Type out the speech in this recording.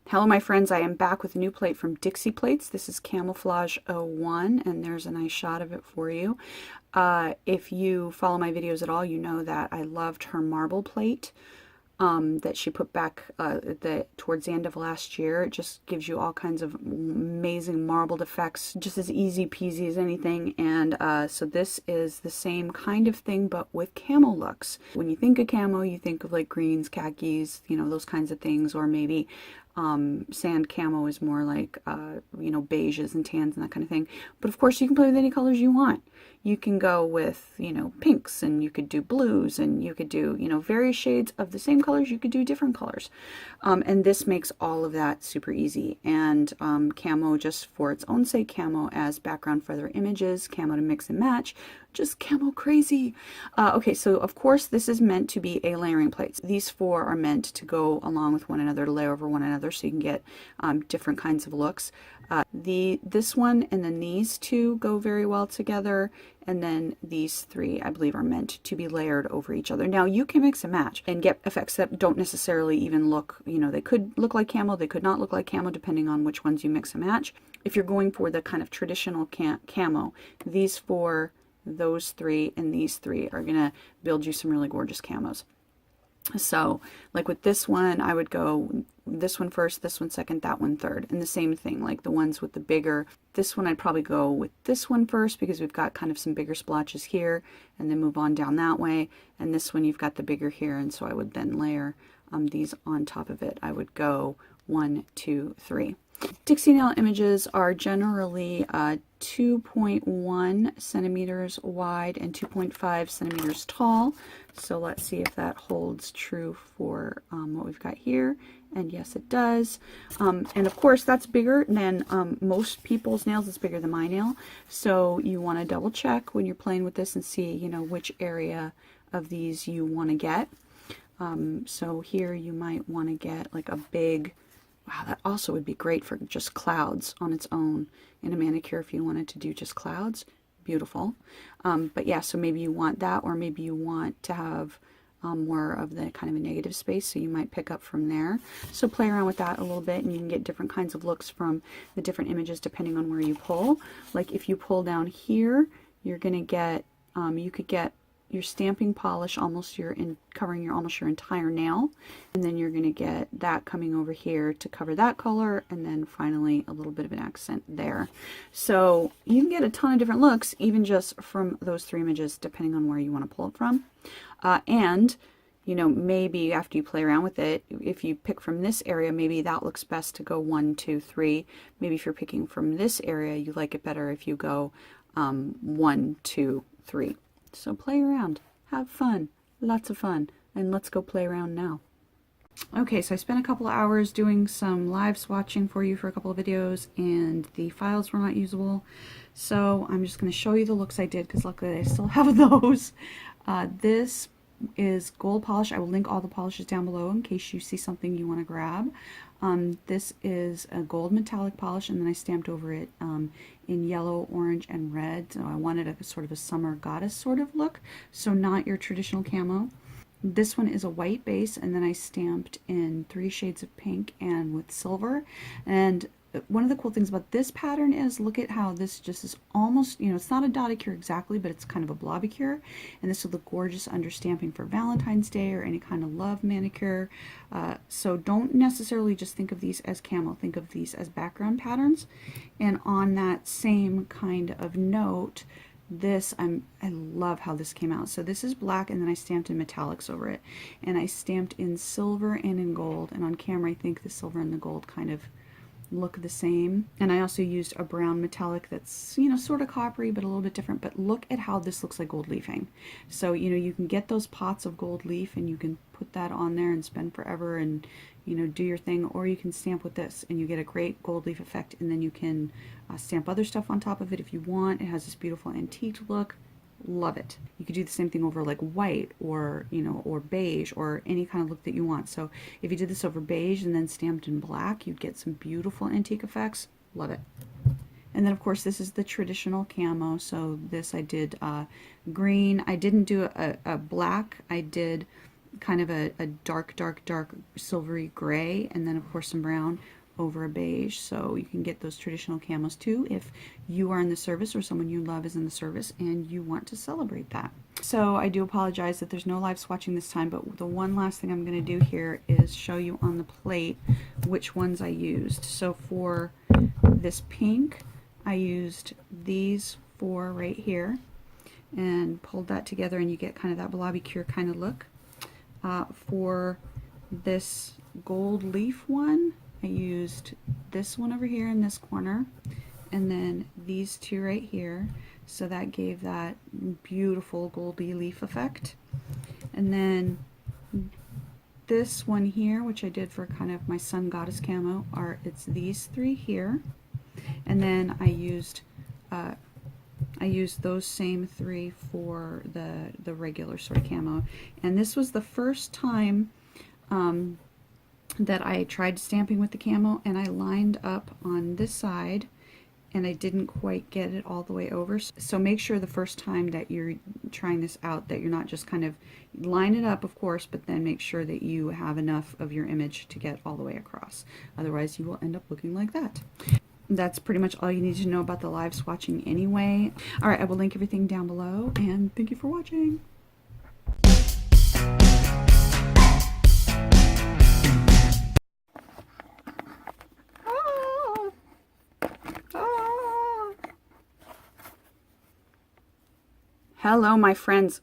Hello my friends, I am back with a new plate from Dixie Plates. This is Camouflage 01 and there's a nice shot of it for you. If you follow my videos at all, you know that I loved her marble plate that she put back towards the end of last year. It just gives you all kinds of amazing marbled effects, just as easy peasy as anything. And so this is the same kind of thing, but with camo looks. When you think of camo, you think of like greens, khakis, you know, those kinds of things, or maybe sand camo is more like, you know, beiges and tans and that kind of thing. But of course you can play with any colors you want. You can go with, you know, pinks, and you could do blues, and you could do, you know, various shades of the same colors. You could do different colors. And this makes all of that super easy. And camo just for its own sake, camo as background for other images, camo to mix and match, just camo crazy. Okay, so of course this is meant to be a layering plate. These four are meant to go along with one another, to layer over one another, so you can get different kinds of looks. This one and then these two go very well together, and then these three I believe are meant to be layered over each other. Now you can mix and match and get effects that don't necessarily even look, you know, they could look like camo, they could not look like camo, depending on which ones you mix and match. If you're going for the kind of traditional camo, these four, those three, and these three are gonna build you some really gorgeous camos. So like with this one, I would go this one first, this one second, that one third. And the same thing, like the ones with the bigger, this one I'd probably go with this one first because we've got kind of some bigger splotches here, and then move on down that way. And this one you've got the bigger here, and so I would then layer these on top of it. I would go 1, 2, 3. Dixie nail images are generally 2.1 centimeters wide and 2.5 centimeters tall. So let's see if that holds true for what we've got here. And yes, it does. And of course, that's bigger than most people's nails. It's bigger than my nail. So you want to double check when you're playing with this and see, you know, which area of these you want to get. So here you might want to get like a big, wow, that also would be great for just clouds on its own in a manicure if you wanted to do just clouds. Beautiful. But yeah, so maybe you want that, or maybe you want to have more of the kind of a negative space, so you might pick up from there. So play around with that a little bit, and you can get different kinds of looks from the different images depending on where you pull. Like if you pull down here, you're going to get, you could get your stamping polish almost covering almost your entire nail, and then you're going to get that coming over here to cover that color, and then finally a little bit of an accent there. So you can get a ton of different looks even just from those three images depending on where you want to pull it from. And you know, maybe after you play around with it, if you pick from this area, maybe that looks best to go 1, 2, 3. Maybe if you're picking from this area, you like it better if you go 1, 2, 3. So play around, have fun, lots of fun, and let's go play around now. Okay, so I spent a couple of hours doing some live swatching for you for a couple of videos, and the files were not usable. So I'm just going to show you the looks I did, because luckily I still have those. This is gold polish. I will link all the polishes down below in case you see something you want to grab. This is a gold metallic polish, and then I stamped over it in yellow, orange, and red. So I wanted a sort of a summer goddess sort of look, so not your traditional camo. This one is a white base, and then I stamped in 3 shades of pink and with silver. And one of the cool things about this pattern is, look at how this just is almost, you know, it's not a dotticure exactly, but it's kind of a blobicure. And this will look gorgeous under stamping for Valentine's Day or any kind of love manicure. So don't necessarily just think of these as camo, think of these as background patterns. And on that same kind of note, this, I love how this came out. So this is black, and then I stamped in metallics over it. And I stamped in silver and in gold. And on camera, I think the silver and the gold kind of look the same. And I also used a brown metallic that's, you know, sort of coppery but a little bit different. But look at how this looks like gold leafing. So, you know, you can get those pots of gold leaf and you can put that on there and spend forever and, you know, do your thing, or you can stamp with this and you get a great gold leaf effect, and then you can stamp other stuff on top of it if you want. It has this beautiful antique look. Love it. You could do the same thing over like white, or, you know, or beige, or any kind of look that you want. So if you did this over beige and then stamped in black, you'd get some beautiful antique effects. Love it. And then of course this is the traditional camo. So this I did green. I didn't do a black. I did kind of a dark silvery gray, and then of course some brown. over a beige, so you can get those traditional camos too if you are in the service or someone you love is in the service and you want to celebrate that. So I do apologize that there's no live swatching this time, but the one last thing I'm going to do here is show you on the plate which ones I used. So for this pink, I used these 4 right here and pulled that together, and you get kind of that blobby cure kind of look. For this gold leaf one, I used this one over here in this corner, and then these 2 right here, so that gave that beautiful goldy leaf effect. And then this one here, which I did for kind of my sun goddess camo, it's these 3 here, and then I used those same 3 for the regular sort of camo. And this was the first time that I tried stamping with the camo, and I lined up on this side and I didn't quite get it all the way over. So make sure the first time that you're trying this out that you're not just kind of line it up, of course, but then make sure that you have enough of your image to get all the way across. Otherwise you will end up looking like that. That's pretty much all you need to know about the live swatching anyway. Alright, I will link everything down below, and thank you for watching. Hello, my friends.